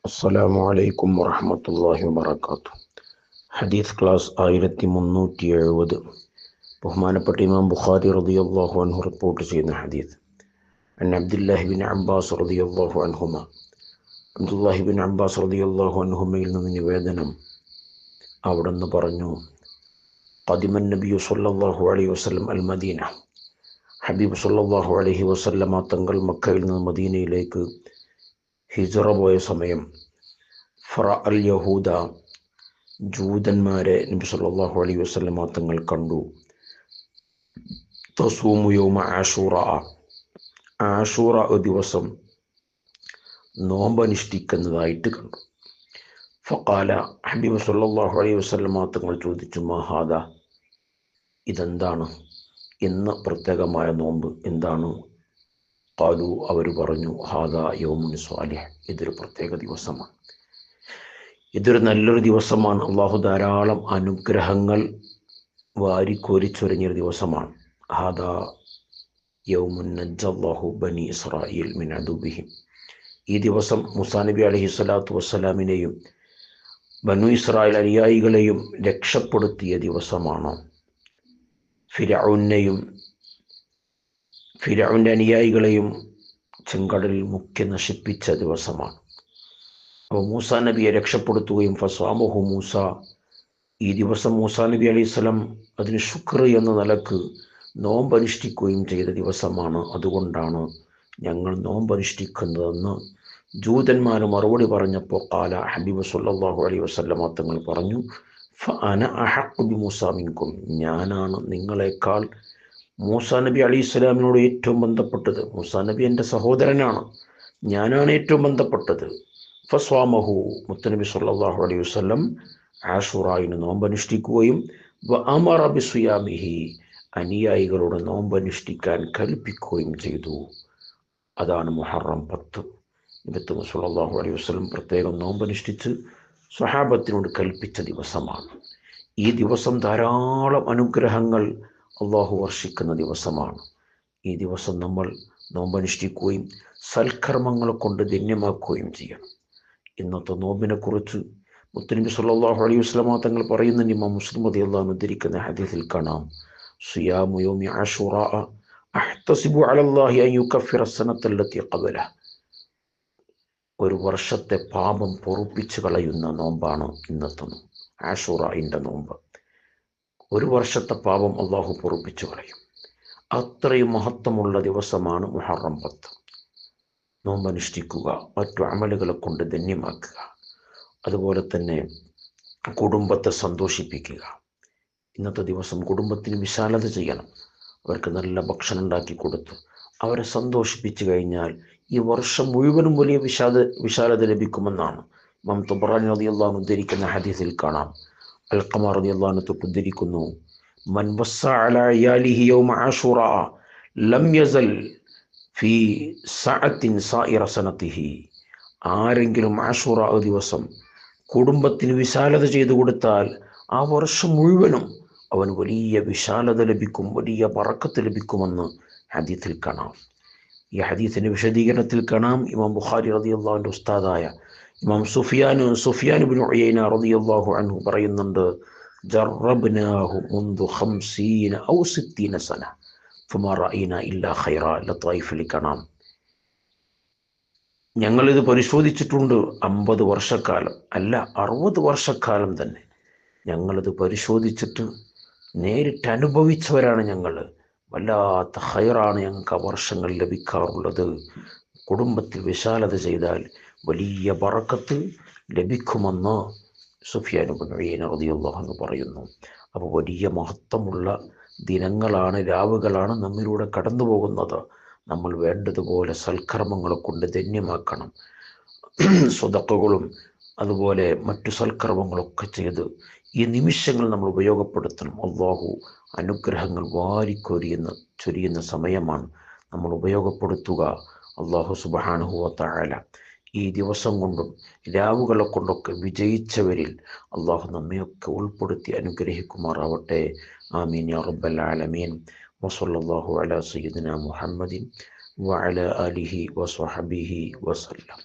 അസ്സലാമു അലൈക്കും വറഹ്മത്തുള്ളാഹി വബറകാതുഹു. ഹദീസ് ക്ലാസ് 1370. ബഹുമാനപ്പെട്ട ഇമാം ബുഖാരി റളിയല്ലാഹു അൻഹു റിപ്പോർട്ട് ചെയ്യുന്ന ഹദീസ്. അൻ അബ്ദുല്ലാഹി ബിൻ അബ്ബാസ് റളിയല്ലാഹു അൻഹുമ. അബ്ദുല്ലാഹി ബിൻ അബ്ബാസ് റളിയല്ലാഹു അൻഹുമയിൽ നിന്ന് നിവേദനം, അവിടുന്ന് പറഞ്ഞു, ഖദിമൻ നബിയു സ്വല്ലല്ലാഹു അലൈഹി വസല്ലം അൽ മദീന. ഹബീബ് സ്വല്ലല്ലാഹു അലൈഹി വസല്ലമ തങ്ങൾ മക്കയിൽ നിന്ന് മദീനയിലേക്ക് ഹിജ്റ പോയ സമയം, ഫറഅൽ യഹൂദ, ജൂതന്മാരെ നബി സല്ലല്ലാഹു അലൈഹി വസല്ലമ തങ്ങൾ കണ്ടു. തസൂമു യൗമ ആഷൂറ, ആഷൂറ ദിവസം നോമ്പനുഷ്ഠിക്കുന്നതായിട്ട് കണ്ടു. ഫഖാല, ഹബീബ് സല്ലല്ലാഹു അലൈഹി വസല്ലമ തങ്ങൾ ചോദിച്ചു, മാ ഹാദാ, ഇതെന്താണ്, ഇന്ന് പ്രത്യേകമായ നോമ്പ് എന്താണ്? ഖാലു, അവർ പറഞ്ഞു, ഹാദാ യൗമുൻ സ്വാലിഹ്, ഇതൊരു പ്രത്യേക ദിവസമാണ്, ഇതൊരു നല്ലൊരു ദിവസമാണ്. അള്ളാഹു ധാരാളം അനുഗ്രഹങ്ങൾ വാരിക്കോരിച്ചൊരിഞ്ഞൊരു ദിവസമാണ്. ഹാദാ യൗമുൻ നജ്ജല്ലാഹു ബനി ഇസ്രായീൽ മിൻ അദുബിഹിം, ഈ ദിവസം മൂസാ നബി അലൈഹി സ്വലാത്തു വസ്സലാമിനെയും ബനു ഇസ്രായേൽ അനുയായികളെയും രക്ഷപ്പെടുത്തിയ ദിവസമാണ്. ഫിർഔന്റെ അനുയായികളെയും ചെങ്കടലിൽ മുക്കി നശിപ്പിച്ച ദിവസമാണ്. അപ്പോൾ മൂസാ നബിയെ രക്ഷപ്പെടുത്തുകയും ഫസ്വാമഹു മൂസ, ഈ ദിവസം മൂസാ നബി അലൈഹി സ്വലാം അതിന് ശുക്ർ എന്ന നിലക്ക് നോമ്പനുഷ്ഠിക്കുകയും ചെയ്ത ദിവസമാണ്. അതുകൊണ്ടാണ് ഞങ്ങൾ നോമ്പനുഷ്ഠിക്കുന്നതെന്ന് ജൂതന്മാർ മറുപടി പറഞ്ഞപ്പോൾ ഖാല, ഹബീബ് സല്ലല്ലാഹു അലൈഹി വസല്ലമ തങ്ങൾ പറഞ്ഞു, ഫഅന അഹഖു ബിമൂസാ മിൻകും, ഞാനാണ് നിങ്ങളെക്കാൾ മൂസാ നബി അലൈഹി സ്വലാമിനോട് ഏറ്റവും ബന്ധപ്പെട്ടത്. മൂസാ നബി എൻ്റെ സഹോദരനാണ്, ഞാനാണ് ഏറ്റവും ബന്ധപ്പെട്ടത്. ഫസ്വാമഹു, മുത്തനബി സല്ലല്ലാഹു അലൈഹി വസല്ലം ആഷുറായിന് നോമ്പനുഷ്ഠിക്കുകയും വഅമറ ബിസ്വിയാമിഹി, അനുയായികളോട് നോമ്പനുഷ്ഠിക്കാൻ കൽപ്പിക്കുകയും ചെയ്തു. അതാണ് മുഹറം 10. നബി സല്ലല്ലാഹു അലൈഹി വസല്ലം പ്രത്യേകം നോമ്പനുഷ്ഠിച്ച് സ്വഹാബത്തിനോട് കൽപ്പിച്ച ദിവസമാണ്. ഈ ദിവസം ധാരാളം അനുഗ്രഹങ്ങൾ അള്ളാഹു വർഷിക്കുന്ന ദിവസമാണ്. ഈ ദിവസം നമ്മൾ നോമ്പനുഷ്ഠിക്കുകയും സൽക്കർമ്മങ്ങൾ കൊണ്ട് ധന്യമാക്കുകയും ചെയ്യണം. ഇന്നത്തെ നോമ്പിനെ കുറിച്ച് മുത്തനബി സല്ലല്ലാഹു അലൈഹി വസല്ലമ തങ്ങൾ പറയുന്ന ഇമാം മുസ്ലിം റളിയല്ലാഹു അൻഹു ഉദ്ധരിക്കുന്ന ഹദീസിൽ കാണാം, സിയാമു യൗമി ആഷൂറ അഹ്തസിബു അലല്ലാഹി അൻ യുകഫിറ അസ്സനത്തല്ലതി ഖബലഹ, ഒരു വർഷത്തെ പാപം പൊറുപ്പിച്ചു കളയുന്ന നോമ്പാണ് ഇന്നത്തെ നോമ്പ്, ആഷൂറയിൻ്റെ നോമ്പ്. ഒരു വർഷത്തെ പാപം അള്ളാഹു പൊറുപ്പിച്ചു കളയും. അത്രയും മഹത്വമുള്ള ദിവസമാണ് മുഹറം 10. നോമ്പനുഷ്ഠിക്കുക, മറ്റു അമലുകളെ കൊണ്ട് ധന്യമാക്കുക, അതുപോലെ തന്നെ കുടുംബത്തെ സന്തോഷിപ്പിക്കുക. ഇന്നത്തെ ദിവസം കുടുംബത്തിന് വിശാലത ചെയ്യണം. അവർക്ക് നല്ല ഭക്ഷണം ഉണ്ടാക്കി കൊടുത്ത് അവരെ സന്തോഷിപ്പിച്ചു കഴിഞ്ഞാൽ ഈ വർഷം മുഴുവനും വലിയ വിശാലത ലഭിക്കുമെന്നാണ് ഇമാം തബറാനി റളിയല്ലാഹു അൻഹു ഉദ്ധരിക്കുന്ന ഹദീസിൽ കാണാം. അൽഖമ റളിയല്ലാഹു അൻഹു ഉദ്ധരിക്കുന്നു, മൻ വസ്സ അലാ ഇയാലിഹി യൗമ ആഷൂറ ലം യസൽ ഫീ സഅത്തിൻ സായിറ സനതിഹി, ആരെങ്കിലും ആഷൂറ ദിവസം കുടുംബത്തിന് വിശാലത ചെയ്തു കൊടുത്താൽ ആ വർഷം മുഴുവനും അവന് വലിയ വിശാലത ലഭിക്കും, വലിയ ബറക്കത്ത് ലഭിക്കുമെന്ന് ഹദീസിൽ കാണാം. ഈ ഹദീസിന്റെ വിശദീകരണത്തിൽ കാണാം, ഇമാം ബുഖാരി റളിയല്ലാഹു അൻഹു ഉസ്താദായ ഇമാം സുഫിയാൻ ഇബ്നു ഉയൈന റളിയല്ലാഹു അൻഹു പറയുന്നുണ്ട്, ജറബ്നാഹു മുൻദു 50 ഔ 60 സന ഫമാ റഅയ്നാ ഇല്ലാ ഖൈറ. ലതൈഫിൽ കാണാം, ഞങ്ങളിത് പരിശോധിച്ചിട്ടുണ്ട് 50 വർഷക്കാലം, അല്ല 60 വർഷക്കാലം തന്നെ ഞങ്ങളിത് പരിശോധിച്ചിട്ട് നേരിട്ട് അനുഭവിച്ചവരാണ് ഞങ്ങൾ. വല്ലാത്ത ഖൈറാണ് ഞങ്ങൾക്ക് ആ വർഷങ്ങൾ ലഭിക്കാറുള്ളത്. കുടുംബത്തിൽ വിശാലത ചെയ്താൽ വലിയ ബറക്കത്ത് ലഭിക്കുമെന്ന് സുഫിയാൻ ഇബ്നു ഉയൈന റളിയല്ലാഹു അൻഹു പറയുന്നു. അപ്പോൾ വലിയ മഹത്വമുള്ള ദിനങ്ങളാണ്, രാവുകളാണ് നമ്മിലൂടെ കടന്നു പോകുന്നത്. നമ്മൾ വേണ്ടതുപോലെ സൽക്കർമ്മങ്ങളെ കൊണ്ട് ധന്യമാക്കണം. സ്വതക്കകളും അതുപോലെ മറ്റു സൽക്കർമ്മങ്ങളൊക്കെ ചെയ്ത് ഈ നിമിഷങ്ങൾ നമ്മൾ ഉപയോഗപ്പെടുത്തണം. അള്ളാഹു അനുഗ്രഹങ്ങൾ ചൊരിയുന്ന സമയമാണ്, നമ്മൾ ഉപയോഗപ്പെടുത്തുക. അള്ളാഹു സുബ്ഹാനഹു വ തആല ഈ ദിവസം കൊണ്ടും രാവുകളെ കൊണ്ടൊക്കെ വിജയിച്ചവരിൽ അള്ളാഹു നമ്മയൊക്കെ ഉൾപ്പെടുത്തി അനുഗ്രഹിക്കുമാറാവട്ടെ. ആമീൻ യാ റബ്ബൽ ആലമീൻ. വസല്ലല്ലാഹു അലാ സയ്യിദിനാ മുഹമ്മദിൻ വഅലാ ആലിഹി വസ്വഹബിഹി വസല്ലം.